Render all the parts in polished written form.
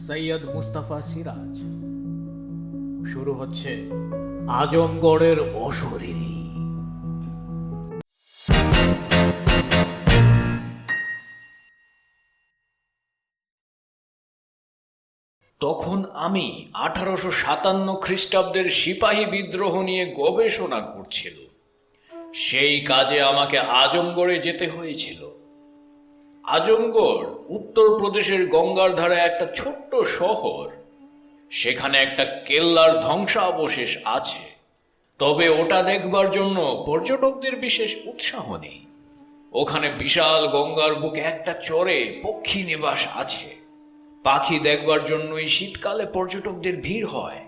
সৈয়দ মুস্তাফা সিরাজ। শুরু হচ্ছে আজমগড়ের অশরীরী। তখন আমি 1857 খ্রিস্টাব্দের সিপাহী বিদ্রোহ নিয়ে গবেষণা করছিল। সেই কাজে আমাকে আজমগড়ে যেতে হয়েছিল। আজমগড় উত্তরপ্রদেশের গঙ্গার ধারে একটা ছোট্ট শহর। সেখানে একটা কেল্লার ধ্বংসাবশেষ আছে, তবে ওটা দেখবার জন্য পর্যটকদের বিশেষ উৎসাহ নেই। ওখানে বিশাল গঙ্গার বুকে একটা চরে পক্ষী নিবাস আছে। পাখি দেখবার জন্যই শীতকালে পর্যটকদের ভিড় হয়।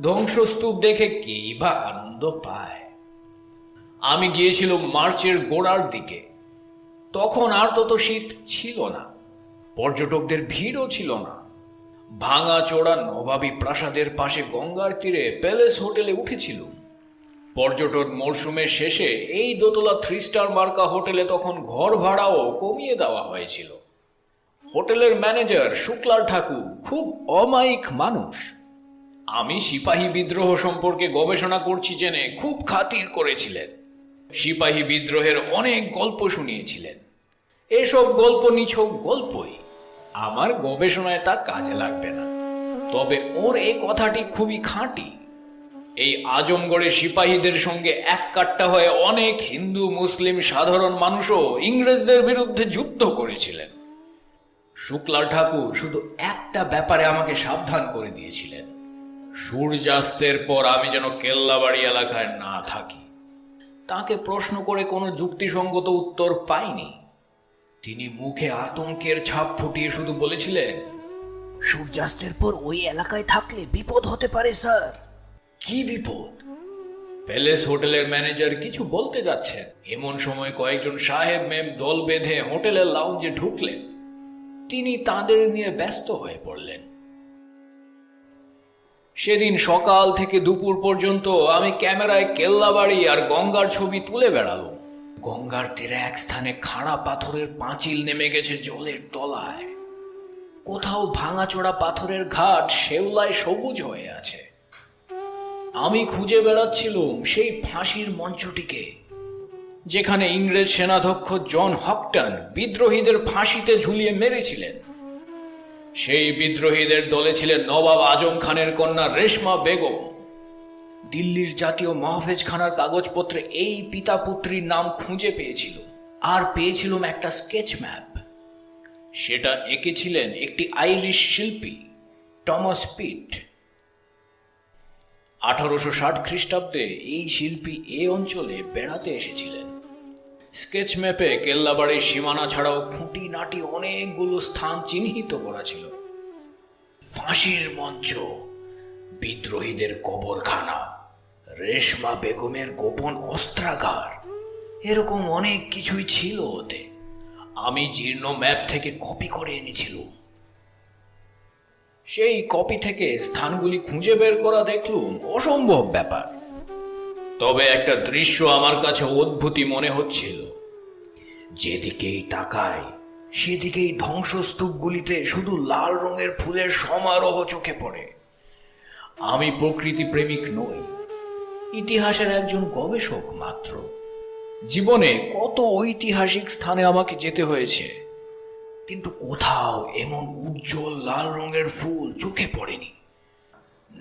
ধ্বংসস্তূপ দেখে কেই বা আনন্দ পায়। আমি গিয়েছিলাম মার্চের গোড়ার দিকে। তখন আর তত শীত ছিল না, পর্যটকদের ভিড়ও ছিল না। ভাঙা চোরা নবাবী প্রাসাদের পাশে গঙ্গার তীরে প্যালেস হোটেলে উঠেছিল। পর্যটন মরশুমের শেষে এই দোতলা 3 স্টার মার্কা হোটেলে তখন ঘর ভাড়াও কমিয়ে দেওয়া হয়েছিল। হোটেলের ম্যানেজার শুক্লার ঠাকুর খুব অমায়িক মানুষ। আমি সিপাহী বিদ্রোহ সম্পর্কে গবেষণা করছি জেনে খুব খাতির করেছিলেন। সিপাহী বিদ্রোহের অনেক গল্প শুনিয়েছিলেন। এসব গল্প নিছক গল্পই, আমার গবেষণায় তা কাজে লাগবে না। তবে ওর এই কথাটি খুবই খাঁটি। এই আজমগড়ের সিপাহীদের সঙ্গে এক কাট্টা হয়ে অনেক হিন্দু মুসলিম সাধারণ মানুষও ইংরেজদের বিরুদ্ধে যুদ্ধ করেছিলেন। শুক্লার ঠাকুর শুধু একটা ব্যাপারে আমাকে সাবধান করে দিয়েছিলেন, সূর্যাস্তের পর আমি যেন কেল্লাবাড়ি এলাকায় না থাকি। তাকে প্রশ্ন করে কোনো যুক্তিসঙ্গত উত্তর পাইনি। তিনি মুখে আতঙ্কের ছাপ ফুটিয়ে শুধু বলেছিলেন, সূর্যাস্তের পর ওই এলাকায় থাকলে বিপদ হতে পারে স্যার। কি বিপদ? প্যালেস হোটেলের ম্যানেজার কিছু বলতে যাচ্ছেন, এমন সময় কয়েকজন সাহেব মেম দল বেঁধে হোটেলের লাউঞ্জে ঢুকলেন। তিনি তাদের নিয়ে ব্যস্ত হয়ে পড়লেন। সেদিন সকাল থেকে দুপুর পর্যন্ত আমি ক্যামেরায় কেল্লাবাড়ি আর গঙ্গার ছবি তুলে বেড়ালাম। গঙ্গার তীরে এক স্থানে খাড়া পাথরের পাঁচিল নেমে গেছে জলের তলায়। কোথাও ভাঙাচোরা পাথরের ঘাট শেওলায় সবুজ হয়ে আছে। আমি খুঁজে বেড়াচ্ছিলাম সেই ফাঁসির মঞ্চটিকে, যেখানে ইংরেজ সেনাধ্যক্ষ জন হকটন বিদ্রোহীদের ফাঁসিতে ঝুলিয়ে মেরেছিলেন। সেই বিদ্রোহীদের দলে ছিলেন নবাব আজম খানের কন্যা রেশমা বেগম। দিল্লির জাতীয় মহাফেজখানার কাগজপত্রে এই পিতা পুত্রীর নাম খুঁজে পেয়েছিল, আর পেয়েছিলাম একটা স্কেচ ম্যাপ। সেটা এঁকেছিলেন একটি আইরিশ শিল্পী, টমাস পিট। 1860 খ্রিস্টাব্দে এই শিল্পী এ অঞ্চলে বেড়াতে এসেছিলেন। স্কেচ ম্যাপে কেল্লাবাড়ির সীমানা ছাড়াও খুঁটিনাটি অনেকগুলো স্থান চিহ্নিত করা ছিল। ফাঁসির মঞ্চ, বিদ্রোহীদের কবরখানা, রেশমা বেগমের গোপন অস্ত্রাগার, এরকম অনেক কিছুই ছিল ওতে। আমি জীর্ণ ম্যাপ থেকে কপি করে এনেছিলাম। সেই কপি থেকে স্থানগুলি খুঁজে বের করা দেখলুম অসম্ভব ব্যাপার। তবে একটা দৃশ্য আমার কাছে অদ্ভুতই মনে হচ্ছিল। যেদিকেই তাকাই সেদিকেই ধ্বংসস্তূপগুলিতে শুধু লাল রঙের ফুলের সমারোহ চোখে পড়ে। আমি প্রকৃতি প্রেমিক নই, ইতিহাসের একজন গবেষক মাত্র। জীবনে কত ঐতিহাসিক স্থানে আমাকে যেতে হয়েছে, কিন্তু কোথাও এমন উজ্জ্বল লাল রঙের ফুল চোখে পড়েনি।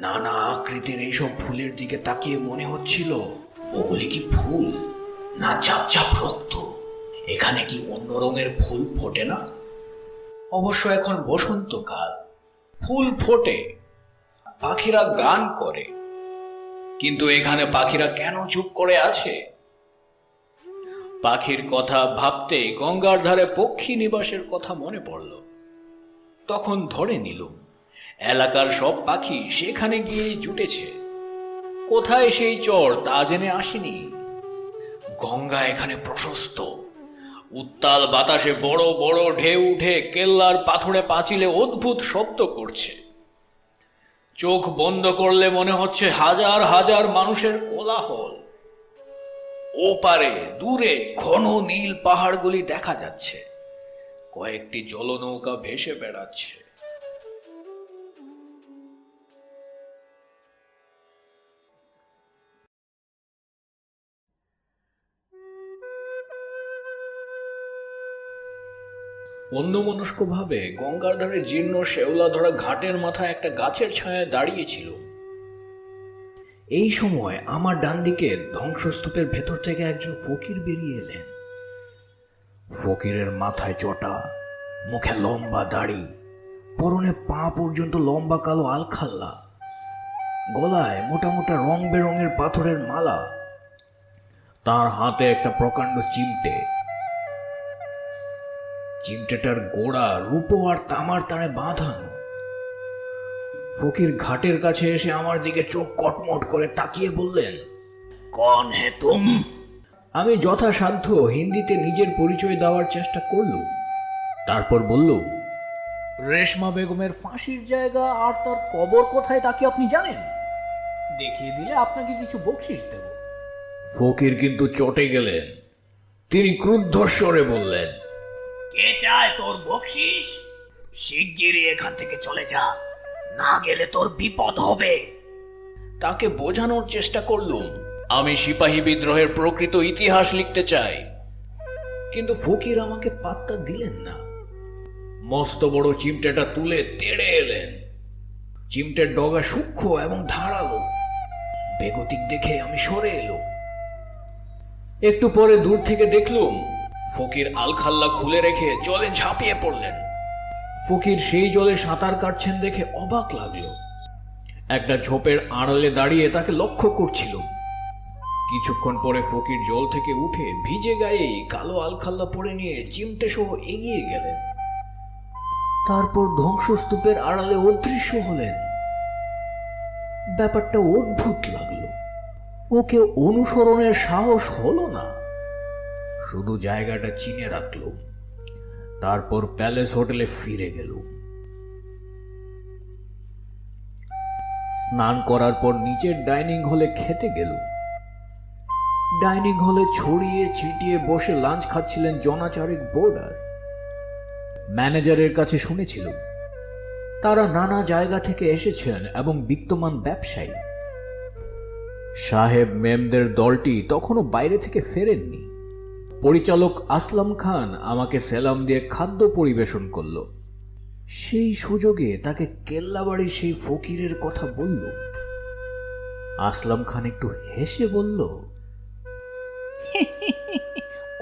নানা আকৃতির এইসব ফুলের দিকে তাকিয়ে মনে হচ্ছিল, ওগুলি কি ফুল না চাপ চাপ রক্ত? এখানে কি অন্য রঙের ফুল ফোটে না? অবশ্য এখন বসন্তকাল, ফুল ফোটে, পাখিরা গান করে, কিন্তু এখানে পাখিরা কেন চুপ করে আছে? পাখির কথা ভাবতেই গঙ্গার ধারে পক্ষী নিবাসের কথা মনে পড়ল। তখন ধরে নিলুম এলাকার সব পাখি সেখানে গিয়েই জুটেছে। কোথায় সেই চর তা জেনে আসেনি। গঙ্গা এখানে প্রশস্ত, উত্তাল বাতাসে বড় বড় ঢেউ উঠে কেল্লার পাথরে পাঁচিলে অদ্ভুত শব্দ করছে। চোখ বন্ধ করলে মনে হচ্ছে হাজার হাজার মানুষের কোলাহল। ওপারে দূরে ঘন নীল পাহাড়গুলি দেখা যাচ্ছে, কয়েকটি জলনৌকা ভেসে বেড়াচ্ছে। অন্যমনস্কভাবে গঙ্গার ধারে জীর্ণ শেওলা ধরা ঘাটের মাথায় একটা গাছের ছায়ায় দাঁড়িয়েছিল। এই সময় আমার ডান দিকে ধ্বংসস্তূপের ভেতর থেকে একজন ফকির বেরিয়ে এলেন। ফকিরের মাথায় চটা, মুখে লম্বা দাড়ি, পরনে পা পর্যন্ত লম্বা কালো আলখাল্লা, গলায় মোটা মোটা রং বেরঙের পাথরের মালা, তার হাতে একটা প্রকাণ্ড চিমটে। চিমটেটার গোড়া রূপো আর তামার তারে বাঁধানো। ফকির ঘাটের কাছে এসে আমার দিকে চোখ কটমট করে তাকিয়ে বললেন, কন হে তুম? আমি যথাসাধ্য হিন্দিতে নিজের পরিচয় দেওয়ার চেষ্টা করলুম। তারপর বলল, রেশমা বেগমের ফাঁসির জায়গা আর তার কবর কোথায় তা কি আপনি জানেন? দেখিয়ে দিলে আপনাকে কিছু বকশিশ দেব। ফকির কিন্তু চটে গেলেন। তিনি ক্রুদ্ধ স্বরে বললেন, কে চায় তোর বকশিস? শিগগিরই এখান থেকে চলে যা, না গেলে তোর বিপদ হবে। তাকে বোঝানোর চেষ্টা করলুম আমি সিপাহী বিদ্রোহের প্রকৃত ইতিহাস লিখতে চাই, কিন্তু ফকির আমাকে পাত্তা দিলেন না। মস্ত বড় চিমটেটা তুলে তেড়ে এলেন। চিমটের ডগা সূক্ষ্ম এবং ধারালো। বেগতিক দেখে আমি সরে এলো। একটু পরে দূর থেকে দেখলুম ফকির আলখাল্লা খুলে রেখে জলে ঝাঁপিয়ে পড়লেন। ফকির সেই জলে সাঁতার কাটছেন দেখে অবাক লাগলো। একটা ঝোপের আড়ালে দাঁড়িয়ে তাকে লক্ষ্য করছিল। কিছুক্ষণ পরে ফকির জল থেকে উঠে ভিজে গায়েই কালো আলখাল্লা পরে নিয়ে চিমটে সহ এগিয়ে গেলেন। তারপর ধ্বংসস্তূপের আড়ালে অদৃশ্য হলেন। ব্যাপারটা অদ্ভুত লাগলো। ওকে অনুসরণের সাহস হলো না, শুধু জায়গাটা চিনে রাখলো। তারপর প্যালেস হোটেলে ফিরে গেল। স্নান করার পর নিচের ডাইনিং হলে খেতে গেল। ডাইনিং হলে ছড়িয়ে ছিটিয়ে বসে লাঞ্চ খাচ্ছিলেন জনাচারেক বোর্ডার। ম্যানেজারের কাছে শুনেছিল তারা নানা জায়গা থেকে এসেছেন এবং বিত্তমান ব্যবসায়ী। সাহেব মেমদের দলটি তখনও বাইরে থেকে ফেরেননি। পরিচালক আসলাম খান আমাকে সেলাম দিয়ে খাদ্য পরিবেশন করল। সেই সুযোগে তাকে কেল্লাবাড়ির সেই ফকিরের কথা বলল। আসলাম খান একটু হেসে বলল,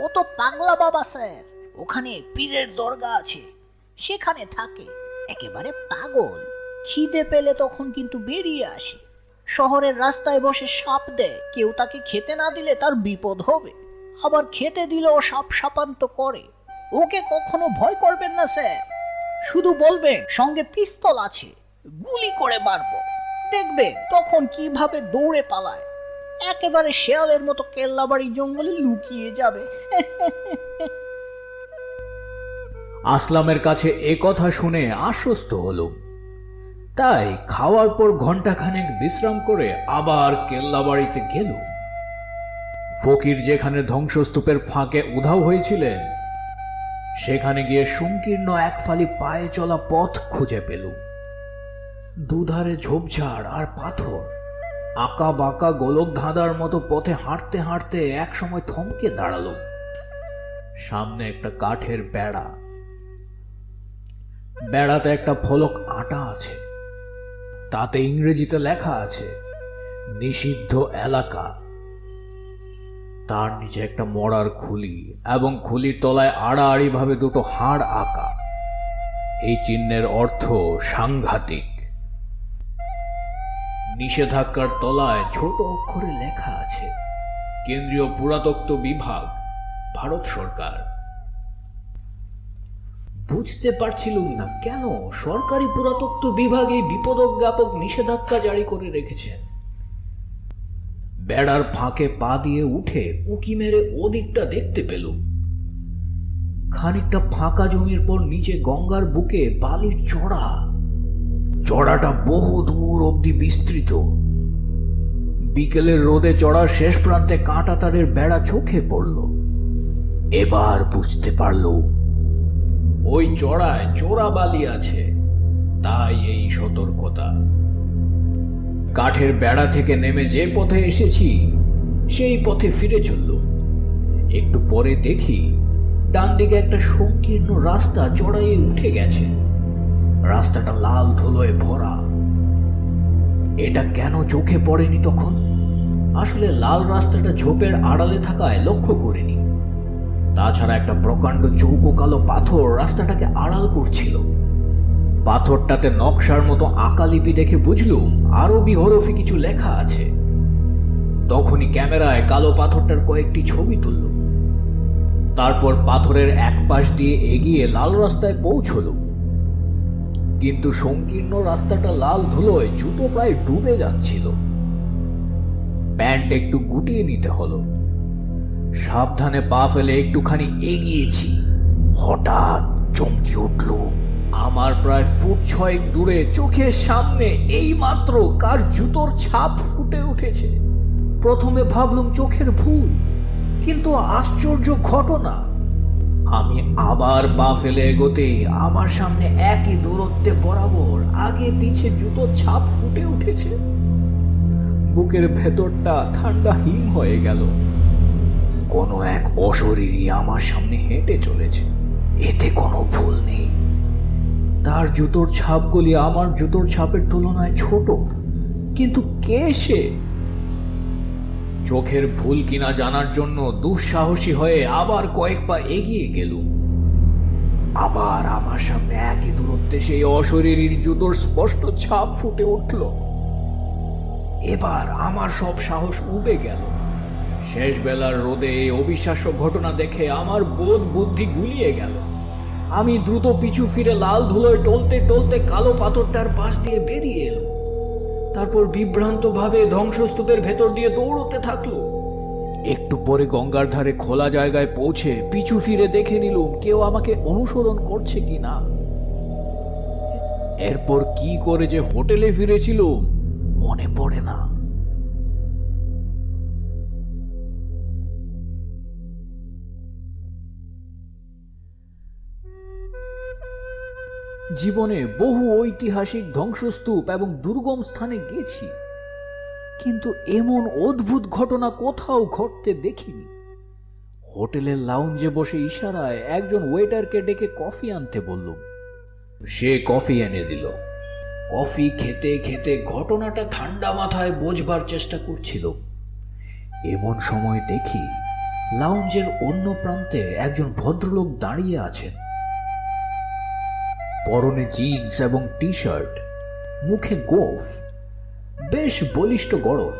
ও তো পাগলা বাবা স্যার, ওখানে পীরের দরগা আছে, সেখানে থাকে। একেবারে পাগল। খিদে পেলে তখন কিন্তু বেরিয়ে আসে। শহরের রাস্তায় বসে সাপ দেয়, কেউ তাকে খেতে না দিলে তার বিপদ হবে। আবার খেতে দিলেও সাপ সাপান্ত করে। ওকে কখনো ভয় করবেন না স্যার, শুধু বলবেন সঙ্গে পিস্তল আছে, গুলি করে মারব। দেখবেন তখন কিভাবে দৌড়ে পালায়। একেবারে শেয়ালের মতো কেল্লাবাড়ি জঙ্গলে লুকিয়ে যাবে। আসলামের কাছে এ কথা শুনে আশ্বস্ত হলো। তাই খাওয়ার পর ঘন্টাখানেক বিশ্রাম করে আবার কেল্লাবাড়িতে গেল। ফকির যেখানে ধ্বংসস্তূপের ফাঁকে উধাও হয়েছিলেন, সেখানে গিয়ে সংকীর্ণ এক ফালি পায়ে চলা পথ খুঁজে পেল। দুধারে ঝোপঝাড় আর পাথর। আঁকা বাঁকা গোলক ধাঁধার মতো পথে হাঁটতে হাঁটতে একসময় থমকে দাঁড়ালো। সামনে একটা কাঠের বেড়া। বেড়াতে একটা ফলক আঁটা আছে, তাতে ইংরেজিতে লেখা আছে নিষিদ্ধ এলাকা। তার নিচে একটা মরার খুলি এবং খুলির তলায় আড়াআড়ি ভাবে দুটো হাড় আঁকা। এই চিহ্নের অর্থ সাংঘাতিক। নিষেধাজ্ঞার তলায় ছোট অক্ষরে লেখা আছে কেন্দ্রীয় পুরাতত্ত্ব বিভাগ, ভারত সরকার। বুঝতে পারছিলুম না কেন সরকারি পুরাতত্ত্ব বিভাগ এই বিপদজ্ঞাপক নিষেধাজ্ঞা জারি করে রেখেছেন। বেড়ার ফাঁকে পা দিয়ে উঠে উঁকি মেরে ওদিকটা দেখতে পেলুম। খানিকটা ফাঁকা জমির পর নিচে গঙ্গার বুকে বালির চড়া চড়াটা বহু দূর অবধি বিস্তৃত। বিকেলের রোদে চড়ার শেষ প্রান্তে কাঁটা তারের বেড়া চোখে পড়ল। এবার বুঝতে পারল ওই চড়ায় চোরাবালি আছে, তাই এই সতর্কতা। কাঠের বেড়া থেকে নেমে যে পথে এসেছি সেই পথে ফিরে চলল। একটু পরে দেখি ডান দিকে একটা সংকীর্ণ রাস্তা চড়াইয়ে উঠে গেছে। রাস্তাটা লাল ধুলোয় ভরা। এটা কেন চোখে পড়েনি তখন? আসলে লাল রাস্তাটা ঝোপের আড়ালে থাকায় লক্ষ্য করিনি। তাছাড়া একটা প্রকাণ্ড চৌকো কালো পাথর রাস্তাটাকে আড়াল করছিল। পাথরটাতে নকশার মতো আঁকা লিপি দেখে বুঝলুম আরবি হরফে কিছু লেখা আছে। তখনই ক্যামেরায় কালো পাথরটার কয়েকটি ছবি তুলল। তারপর পাথরের এক পাশ দিয়ে এগিয়ে লাল রাস্তায় পৌঁছল। কিন্তু সংকীর্ণ রাস্তাটা লাল ধুলোয় জুতো প্রায় ডুবে যাচ্ছিল। প্যান্ট একটু গুটিয়ে নিতে হলো। সাবধানে পা ফেলে একটুখানি এগিয়েছি। হঠাৎ চমকে উঠল। আমার প্রায় ফুট 6 দূরে চোখের সামনে এইমাত্র কার জুতোর ছাপ ফুটে উঠেছে। প্রথমে ভাবলুম চোখের ভুল, কিন্তু আশ্চর্য ঘটনা, আমি আবার পা ফেলে এগোতেই আমার সামনে একই দূরত্বে বরাবর আগে পিছে জুতোর ছাপ ফুটে উঠেছে। বুকের ভেতরটা ঠান্ডা হিম হয়ে গেল। কোনো এক অশরীরী আমার সামনে হেঁটে চলেছে, এতে কোনো ভুল নেই। তার জুতোর ছাপগুলি আমার জুতোর ছাপের তুলনায় ছোট, কিন্তু কে সে? চোখের ভুল কিনা জানার জন্য দুঃসাহসী হয়ে আবার কয়েক পা এগিয়ে গেলুম। আবার আমার সামনে একই দূরত্বে সেই অশরীরীর জুতোর স্পষ্ট ছাপ ফুটে উঠল। এবার আমার সব সাহস উবে গেল। শেষ বেলার রোদে এই অবিশ্বাস্য ঘটনা দেখে আমার বোধ বুদ্ধি গুলিয়ে গেল। আমি দ্রুত পিছু ফিরে লাল ধুলোয় টলতে টলতে কালো পাথরটার পাশ দিয়ে বেরিয়ে এলো। তারপর বিভ্রান্ত ভাবে ধ্বংসস্তূপের ভেতর দিয়ে দৌড়তে থাকলো। একটু পরে গঙ্গার ধারে খোলা জায়গায় পৌঁছে পিছু ফিরে দেখে নিলুম কেউ আমাকে অনুসরণ করছে কি না। এরপর কি করে যে হোটেলে ফিরেছিল মনে পড়ে না। জীবনে বহু ঐতিহাসিক ধ্বংসস্তূপ এবং দুর্গম স্থানে গেছি, কিন্তু এমন অদ্ভুত ঘটনা কোথাও ঘটতে দেখিনি। হোটেলের লাউঞ্জে বসে ইশারায় একজন ওয়েটারকে ডেকে কফি আনতে বললুম। সে কফি এনে দিল। কফি খেতে খেতে ঘটনাটা ঠান্ডা মাথায় বোঝবার চেষ্টা করছিল। এমন সময় দেখি লাউঞ্জের অন্য প্রান্তে একজন ভদ্রলোক দাঁড়িয়ে আছেন। পরনে জিন্স এবং টি শার্ট, মুখে গোঁফ, বেশ বলিষ্ঠ গড়ন।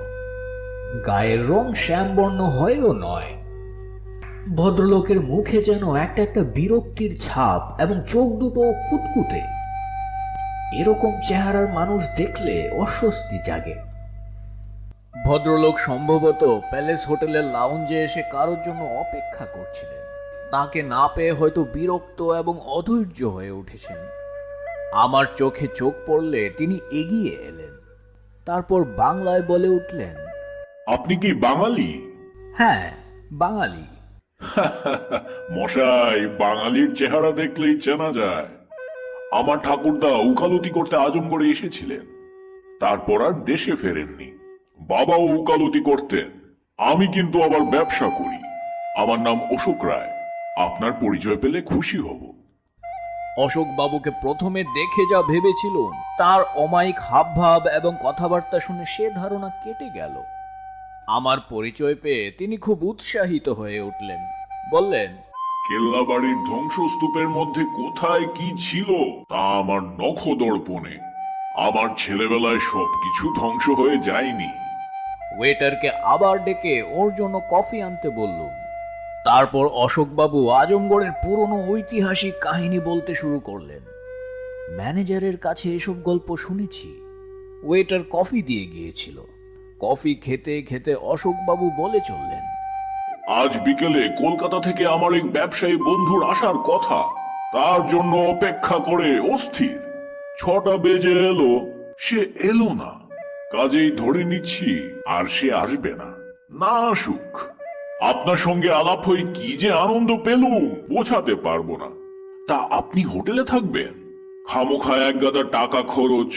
গায়ের রং শ্যামবর্ণ হয়েও নয়। ভদ্রলোকের মুখে যেন একটা একটা বিরক্তির ছাপ এবং চোখ দুটো কুতকুতে। এরকম চেহারার মানুষ দেখলে অস্বস্তি জাগে। ভদ্রলোক সম্ভবত প্যালেস হোটেলের লাউঞ্জে এসে কারোর জন্য অপেক্ষা করছিলেন। তাকে না পেয়ে হয়তো বিরক্ত এবং অধৈর্য হয়ে উঠেছেন। আমার চোখে চোখ পড়লে তিনি এগিয়ে এলেন। তারপর বাংলায় বলে উঠলেন, আপনি কি বাঙালি? হ্যাঁ, বাঙালি। মশাই, বাঙালির চেহারা দেখলেই চেনা যায়। আমার ঠাকুরদা উকালতি করতে আজমগড়ে এসেছিলেন, তারপর আর দেশে ফেরেননি। বাবাও উকালতি করতেন। আমি কিন্তু আবার ব্যবসা করি। আমার নাম অশোক রায়। আপনার পরিচয় পেলে খুশি হব। অশোক বাবুকে প্রথমে দেখে যা ভেবেছিল তার অমায়িক হাবভাব এবং কথাবার্তা শুনে সে ধারণা কেটে গেল। আমার পরিচয় পেয়ে তিনি খুব উৎসাহিত হয়ে উঠলেন। বললেন, কেল্লাবাড়ির ধ্বংসস্তূপের মধ্যে কোথায় কি ছিল তা আমার নখদর্পণে। আমার ছেলেবেলায় সবকিছু ধ্বংস হয়ে যায়নি। ওয়েটারকে আবার ডেকে ওর জন্য কফি আনতে বললুম। তারপর অশোকবাবু আজমগড়ের পুরনো ঐতিহাসিক কাহিনী বলতে শুরু করলেন। ম্যানেজারের কাছে এসব গল্প শুনেছি। ওয়েটার কফি দিয়ে গিয়েছিল। কফি খেতে খেতে অশোকবাবু বলে চললেন, আজ বিকেলে কলকাতা থেকে আমার এক ব্যবসায়ী বন্ধুর আসার কথা। তার জন্য অপেক্ষা করে অস্থির। 6টা বেজে এলো, সে এলো না। কাজেই ধরে নিচ্ছি আর সে আসবে না। না আসুক। আপনার সঙ্গে আলাপ হয়ে কি যে আনন্দ পেলুম বোঝাতে পারবো না। তা আপনি হোটেলে থাকবেন? খামোখা এক গাদা টাকা খরচ,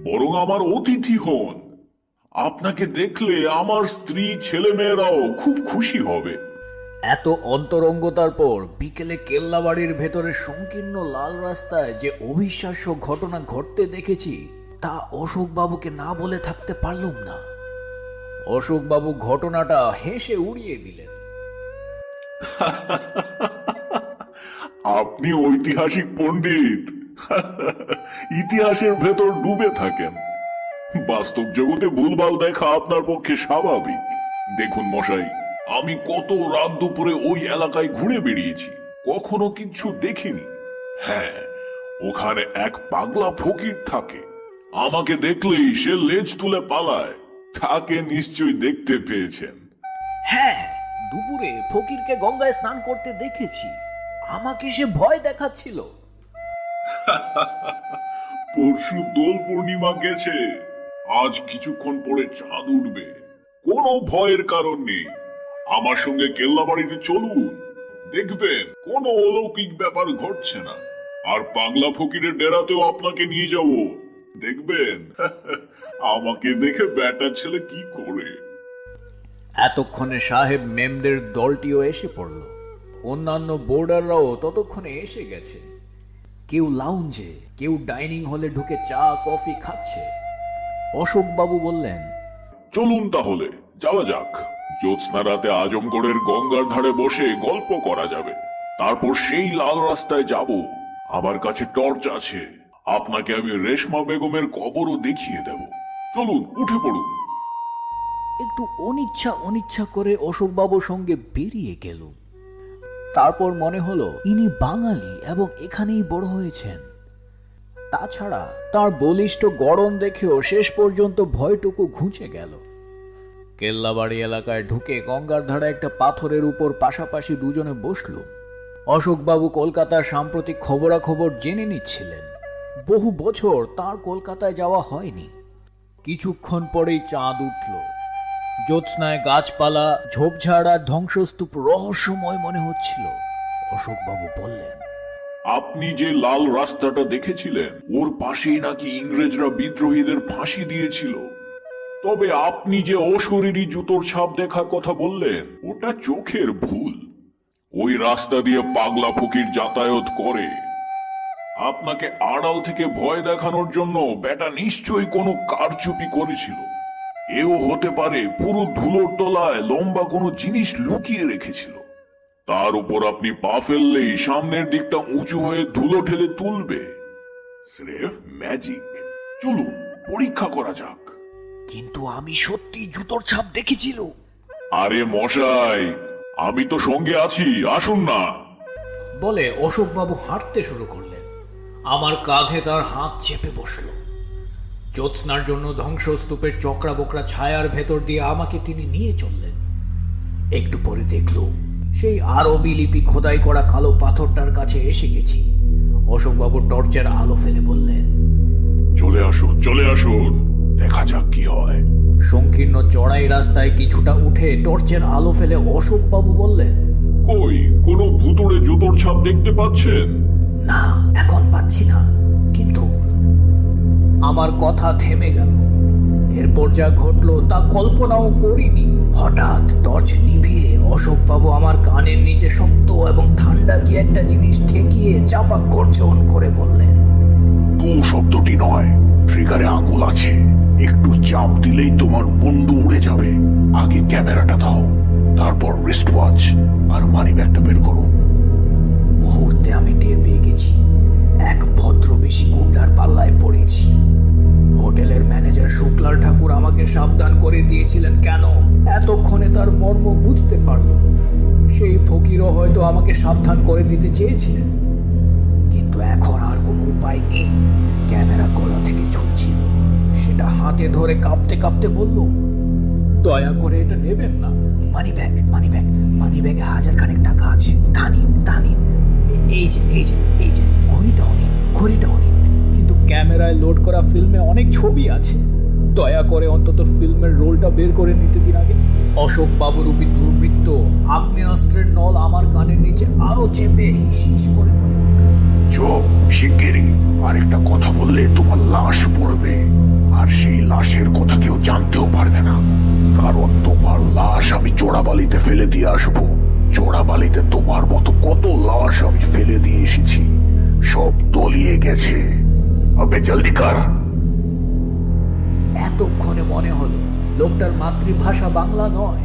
বরং আমার অতিথি হন। আপনাকে দেখলে আমার স্ত্রী ছেলেমেয়েরাও খুব খুশি হবে। এত অন্তরঙ্গতার পর বিকেলে কেল্লাবাড়ির ভেতরে সংকীর্ণ লাল রাস্তায় যে অবিশ্বাস্য ঘটনা ঘটতে দেখেছি তা অশোকবাবুকে না বলে থাকতে পারলুম না। অশোকবাবু ঘটনাটা হেসে উড়িয়ে দিলেন। আপনি ঐতিহাসিক পণ্ডিত, ইতিহাসের ভেতর ডুবে থাকেন। বাস্তব জগতে ভুলভাল দেখা আপনার পক্ষে স্বাভাবিক। দেখুন মশাই, আমি কত রাত দুপুরে ওই এলাকায় ঘুরে বেরিয়েছি, কখনো কিচ্ছু দেখিনি। হ্যাঁ, ওখানে এক পাগলা ফকির থাকে। আমাকে দেখলেই সে লেজ তুলে পালায়। তাকে নিশ্চয়ই দেখতে পেয়েছেন। হ্যাঁ, দুপুরে ফকিরকে গঙ্গায় স্নান করতে দেখেছি। আমাকে সে ভয় দেখাচ্ছিল। পরশু দোল পূর্ণিমা গেছে, আজ কিছুক্ষণ পরে চাঁদ উঠবে। কোনো ভয়ের কারণ নেই। আমার সঙ্গে কেল্লাবাড়িতে চলুন, দেখবেন কোনো অলৌকিক ব্যাপার ঘটছে না। আর পাগলা ফকিরের ডেরাতেও আপনাকে নিয়ে যাব, দেখবেন আমাকে দেখে ব্যাটা ছেলে কি করে। এতক্ষণে সাহেব মেমদের দলটিও এসে পড়ল। অন্যান্য বোর্ডাররাও ততক্ষণে এসে গেছে। কেউ লাউঞ্জে, কেউ ডাইনিং হলে ঢুকে চা কফি খাচ্ছে। অশোকবাবু বললেন, চলুন তাহলে যাওয়া যাক। জ্যোৎস্না রাতে আজমগড়ের গঙ্গার ধারে বসে গল্প করা যাবে। তারপর সেই লাল রাস্তায় যাব। আমার কাছে টর্চ আছে, আপনাকে আমি রেশমা বেগমের কবরও দেখিয়ে দেব। চলুন, উঠে পড়ুন। একটু অনিচ্ছা করে অশোকবাবুর সঙ্গে বেরিয়ে গেল। তারপর মনে হলো ইনি বাঙালি এবং এখানেই বড় হয়েছেন। তাছাড়া তার বলিষ্ঠ গড়ন দেখেও শেষ পর্যন্ত ভয়টুকু ঘুচে গেল। কেল্লাবাড়ি এলাকায় ঢুকে গঙ্গার ধারে একটা পাথরের উপর পাশাপাশি দুজনে বসল। অশোকবাবু কলকাতার সাম্প্রতিক খবরাখবর জেনে নিচ্ছিলেন। বহু বছর তার কলকাতায় যাওয়া হয়নি। কিছুক্ষণ পরেই চাঁদ উঠল। জ্যোৎস্নায় গাছপালা, ঝোপঝাড় আর ধ্বংসস্তূপ রহস্যময় মনে হচ্ছিল। অশোকবাবু বললেন, আপনি যে লাল রাস্তাটা দেখেছিলেন, ওর পাশেই নাকি ইংরেজরা বিদ্রোহীদের ফাঁসি দিয়েছিল। তবে আপনি যে অশরীরী জুতোর ছাপ দেখার কথা বললেন, ওটা চোখের ভুল। ওই রাস্তা দিয়ে পাগলা ফকির যাতায়াত করে। আপনাকে আড়াল থেকে ভয় দেখানোর জন্য বেটা নিশ্চয়ই কোনো কারচুপি করেছিল। এও হতে পারে পুরো ধুলোর তলায় লম্বা কোনো জিনিস লুকিয়ে রেখেছিল। তার উপর আপনি পা ফেললেই সামনের দিকটা উঁচু হয়ে ধুলো ঢেলে তুলবে। স্রেফ ম্যাজিক। চলুন পরীক্ষা করা যাক। কিন্তু আমি সত্যি জুতোর ছাপ দেখেছিল। আরে মশাই, আমি তো সঙ্গে আছি, আসুন না। বলে অশোকবাবু হাঁটতে শুরু করলেন। আমার কাঁধে তার হাত চেপে বসল। জ্যোৎস্নার জন্য ধ্বংসস্তূপের চকরা বোকরা ছায়ার ভেতর দিয়ে আমাকে তিনি নিয়ে চললেন। একটু পরে দেখলুম সেই আরবি লিপি খোদাই করা কালো পাথরটার কাছে এসে গেছি। অশোকবাবু টর্চের আলো ফেলে বললেন, চলে আসুন, চলে আসুন, দেখা যাক কি হয়। সংকীর্ণ চড়াই রাস্তায় কিছুটা উঠে টর্চের আলো ফেলে অশোকবাবু বললেন, কই কোনো ভুতুড়ে জুতোর ছাপ দেখতে পাচ্ছেন? না, এখন পাচ্ছি না। কিন্তু আমার কথা থেমে গেল। এরপর যা ঘটলো তা কল্পনাও করিনি। হঠাৎ টর্চ নিভিয়ে অশোকবাবু আমার কানের নিচে শক্ত এবং ঠান্ডা কি একটা জিনিস ঠেকিয়ে চাপা গর্জন করে বললেন, তো শব্দটি নয়, ট্রিগারে আঙুল আছে। একটু চাপ দিলেই তোমার বন্দুক উড়ে যাবে। আগে ক্যামেরাটা দাও, তারপর রিস্ট ওয়াচ আর মানি ব্যাগটা বের করো। মুহূর্তে আমি টের পেয়ে গেছি এক ভদ্রবেশী গুন্ডার পাল্লায় পড়েছি। হোটেলের ম্যানেজার শুক্লাল ঠাকুর আমাকে সাবধান করে দিয়েছিলেন কেন, এতক্ষণে তার মর্ম বুঝতে পারল। সেই ফকিরও হয়তো আমাকে সাবধান করে দিতে চেয়েছিলেন, কিন্তু এখন আর কোনো উপায় নেই। ক্যামেরা গলা থেকে ঝুলছিল, সেটা হাতে ধরে কাঁপতে কাঁপতে বলল, দয়া করে এটা নেবেন না। মানি ব্যাগে 1000 খানেক টাকা আছে, তা নিন। এই যে ঘড়িটাও নিন। কিন্তু ক্যামেরায় লোড করা ফিল্মে অনেক ছবি আছে, দয়া করে অন্তত ফিল্মের রোলটা বের করে নিতে দিন আগে। অশোক বাবুরূপী দুর্বৃত্ত আগ্নেয়াস্ত্রের নল আমার কানের নিচে আরো চেপে হিস হিস করে বলে উঠল, চুপ শিগগিরই, আরেকটা কথা বললে তোমার লাশ পড়বে, আর সেই লাশের কথা কেউ জানতেও পারবে না, কারণ তোমার লাশ আমি চোরাবালিতে ফেলে দিয়ে আসবো। চোরাবালিতে তোমার মতো কত লাশ আমি ফেলে দিয়ে এসেছি, সব তলিয়ে গেছে। আবে জলদি কর। এতক্ষণে মনে হলো লোকটার মাতৃভাষা বাংলা নয়,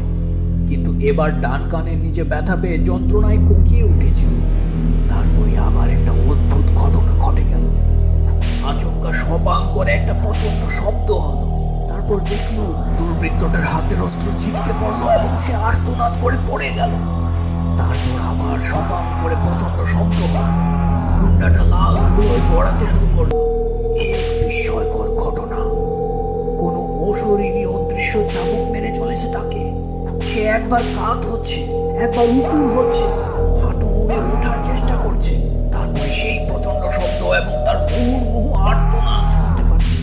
কিন্তু এবার ডান কানের নিচে ব্যথা পেয়ে যন্ত্রণায় কোকিয়ে উঠেছিল। তারপরে আবার একটা অদ্ভুত ঘটনা ঘটে গেল। আচমকা সপাং করে একটা প্রচন্ড শব্দ হলো। তারপর দেখলো দুর্বৃত্তটার হাতের অস্ত্র ছিটকে পড়লো এবং সে আর্তনাদ করে পড়ে গেল। তারপর আবার সপাং করে প্রচন্ড শব্দ হলো। গুন্ডাটা লাল ধুলোয় গড়াতে শুরু করলো। এক বিস্ময়কর ঘটনা, কোনো অশরীরী অদৃশ্য চাবুক মেরে চলেছে তাকে। সে একবার কাত হচ্ছে, একবার উপুর হচ্ছে, হাঁটু মুড়ে ওঠার চেষ্টা করছে। তারপরে সেই প্রচন্ড শব্দ এবং তার মুহুর্মুহু আর্তনাদ শুনতে পাচ্ছি।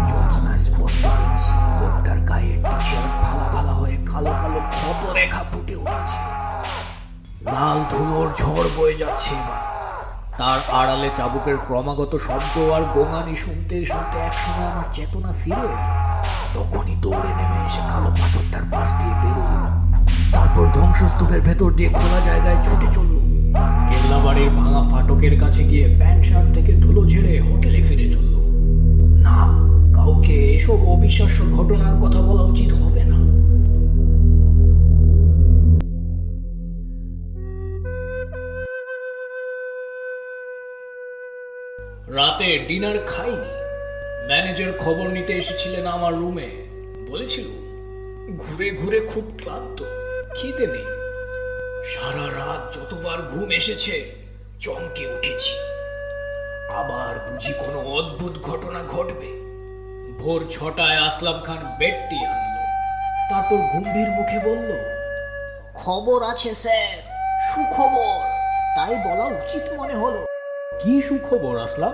জ্যোৎস্নায় স্পষ্ট দেখছি লোকটার গায়ের টি শার্ট ফালা ফালা হয়ে কালো কালো ক্ষত রেখা ফুটে উঠেছে। লাল ধুলোর ঝড় বয়ে যাচ্ছে এবার। তার আড়ালে চাবুকের ক্রমাগত শব্দ আর গোঙানি শুনতে শুনতে একসময় আমার চেতনা ফিরে এলো। তখনই দৌড়ে নেমে এসে কালো পাথরটার পাশ দিয়ে বেরোল। তারপর ধ্বংসস্তূপের ভেতর দিয়ে খোলা জায়গায় ছুটে চলল। কেল্লাবাড়ির ভাঙা ফাটকের কাছে গিয়ে প্যান্ট শার্ট থেকে ধুলো ঝেড়ে হোটেলে ফিরে চলল। না, কাউকে এসব অবিশ্বাস্য ঘটনার কথা বলা উচিত হবে না। রাতে ডিনার খাইনি। ম্যানেজার খবর নিতে এসেছিলেন আমার রুমে। বলেছিল ঘুরে ঘুরে খুব ক্লান্ত, খিদে নেই। সারা রাত যতবার ঘুম এসেছে চমকে উঠেছি। আবার বুঝি কোনো অদ্ভুত ঘটনা ঘটবে। ভোর 6টায় আসলাম খান বেডটি আনলো। তারপর গম্ভীর মুখে বলল, খবর আছে স্যার, সুখবর। তাই বলা উচিত মনে হলো। কি সুখবর আসলাম?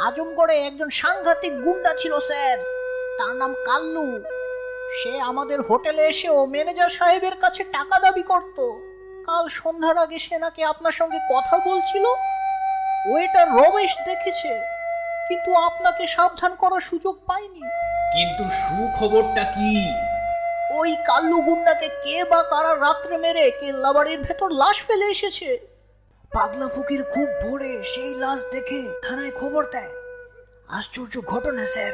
আজমগড়ে একজন সাংঘাতিক গুন্ডা ছিল স্যার, তার নাম কাল্লু। সে আমাদের হোটেলে এসেও ম্যানেজার সাহেবের কাছে টাকা দাবি করত। কাল সন্ধ্যার আগে সে নাকি আপনার সঙ্গে কথা বলছিল। ওয়েটার রমেশ দেখেছে, কিন্তু আপনাকে সাবধান করার সুযোগ পায়নি। কিন্তু সুখবরটা কি? ওই কাল্লু গুন্ডাকে কে বা কারা রাত্রে মেরে কেল্লাবাড়ির ভেতর লাশ ফেলে এসেছে। পাগলা ফকির খুব ভোরে সেই লাশ দেখে থানায় খবর দেয়। আশ্চর্য ঘটনা স্যার,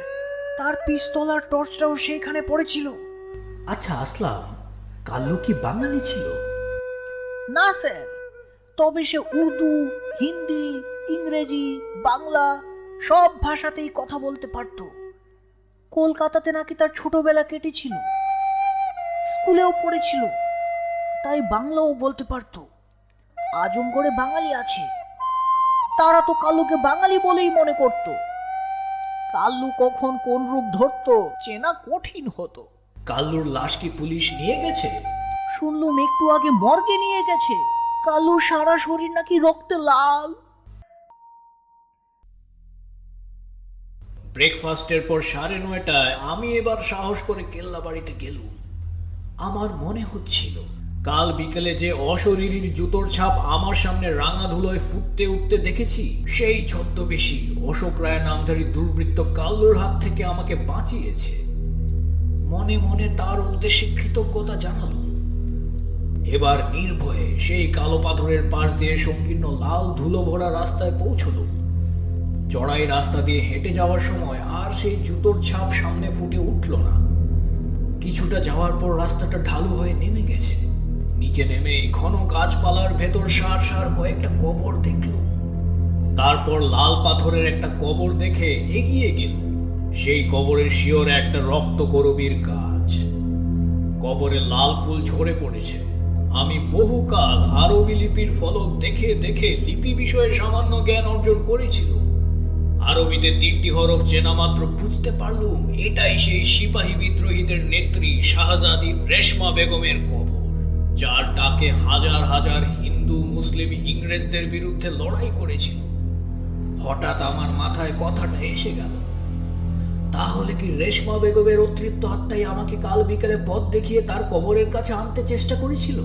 তার পিস্তল আর টর্চটাও সেইখানে পড়েছিল। আচ্ছা আসলাম, কাল্লু কি বাঙালি ছিল? না স্যার, তবে সে উর্দু, হিন্দি, ইংরেজি, বাংলা সব ভাষাতেই কথা বলতে পারত। কলকাতাতে নাকি তার ছোটবেলা কেটেছিল, স্কুলেও পড়েছিল, তাই বাংলাও বলতে পারত। আজমগড়ে বাঙালি আছে, তারা তো কাল্লুকে বাঙালি বলেই মনে করত। কাল্লু কখন কোন রূপ ধরতো চেনা কঠিন হতো। কাল্লুর লাশ কি পুলিশ নিয়ে গেছে? শুনলুম একটু আগে মর্গে নিয়ে গেছে। কাল্লুর সারা শরীর নাকি রক্তে লাল। ব্রেকফাস্টের পর 9:30টায় আমি এবার সাহস করে কেল্লাবাড়িতে গেলুম। আমার মনে হচ্ছিল কাল বিকেলে যে অশরীরীর জুতোর ছাপ আমার সামনে রাঙা ধুলোয় ফুটতে উঠতে দেখেছি, সেই ছদ্মবেশী অশোক রায় নামধারী দুর্বৃত্ত কাল্লুর হাত থেকে আমাকে বাঁচিয়েছে। মনে মনে তার উদ্দেশ্যে কৃতজ্ঞতা জানালুম। এবার নির্ভয়ে সেই কালো পাথরের পাশ দিয়ে সংকীর্ণ লাল ধুলো ভরা রাস্তায় পৌঁছলুম। চড়াই রাস্তা দিয়ে হেঁটে যাওয়ার সময় আর সেই জুতোর ছাপ সামনে ফুটে উঠল না। কিছুটা যাওয়ার পর রাস্তাটা ঢালু হয়ে নেমে গেছে। নিচে নেমে ঘন গাছপালার ভেতর সার সার কয়েকটা কবর দেখল। তারপর লাল পাথরের একটা কবর দেখে এগিয়ে গেল। সেই কবরের শিয়রে একটা রক্ত করবীর গাছ। কবরে লাল ফুল ঝরে পড়েছে। আমি বহুকাল আরবি লিপির ফলক দেখে দেখে লিপি বিষয়ে সামান্য জ্ঞান অর্জন করেছিল। আরবিতে 3টি হরফ চেনা মাত্র বুঝতে পারলুম এটাই সেই সিপাহী বিদ্রোহীদের নেত্রী শাহজাদি রেশমা বেগমের কবর, যার ডাকে হাজার হাজার হিন্দু, মুসলিম, ইংরেজদের বিরুদ্ধে লড়াই করেছিল। হঠাৎ আমার মাথায় কথাটা এসে গেল, তাহলে কি রেশমা বেগমের অতৃপ্ত আত্মাই আমাকে কাল বিকেলে পথ দেখিয়ে তার কবরের কাছে আনতে চেষ্টা করেছিল?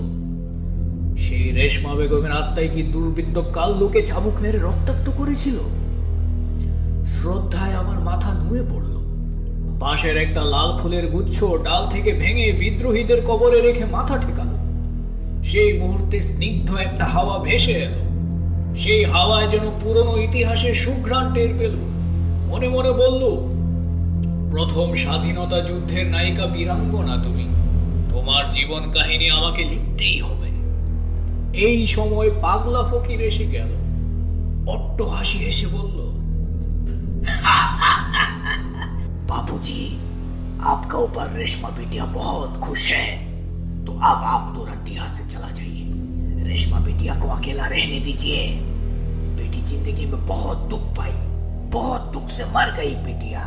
সেই রেশমা বেগমের আত্মাই কি দুর্বৃত্ত কাল লোকে চাবুক মেরে রক্তাক্ত করেছিল? শ্রদ্ধায় আমার মাথা নুয়ে পড়ল। পাশের একটা লাল ফুলের গুচ্ছ ডাল থেকে ভেঙে বিদ্রোহীদের কবরে রেখে মাথা ঠেকালো। সেই মুহূর্তে স্নিগ্ধ একটা হাওয়া ভেসে এলো। সেই হাওয়ায় যেন পুরনো ইতিহাসের সুঘ্রাণ টের পেল। মনে মনে বলল, প্রথম স্বাধীনতা যুদ্ধের নায়িকা বীরাঙ্গনা তুমি, তোমার জীবন কাহিনী আমাকে লিখতেই হবে। এই সময় পাগলা ফকির এসে গেল। অট্ট হাসি এসে বলল, बाबूजी, आपका ऊपर रेशमा बिटिया बहुत खुश है, तो अब आप तुरंत यहाँ से चला जाइए। रेशमा बिटिया को अकेला रहने दीजिए। बेटी जिंदगी में बहुत दुख पाई, बहुत दुख से मर गई बिटिया।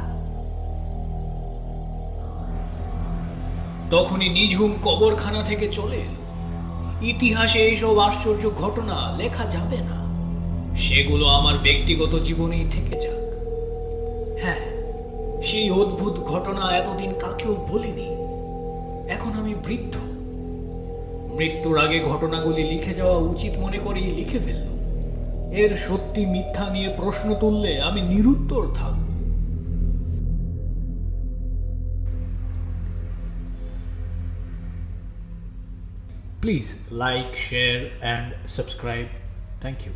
তখনই নিঝুম কবরখানা থেকে চলে এলো। ইতিহাসে এইসব আশ্চর্য ঘটনা লেখা যাবে না, সেগুলো আমার ব্যক্তিগত জীবনেই থেকে যাক। হ্যাঁ, সেই অদ্ভুত ঘটনা এতদিন কাকেও বলিনি। এখন আমি বৃদ্ধ, মৃত্যুর আগে ঘটনাগুলি লিখে যাওয়া উচিত মনে করেই লিখে ফেলল। এর সত্যি মিথ্যা নিয়ে প্রশ্ন তুললে আমি নিরুত্তর থাকব। Please like, share and subscribe. Thank you.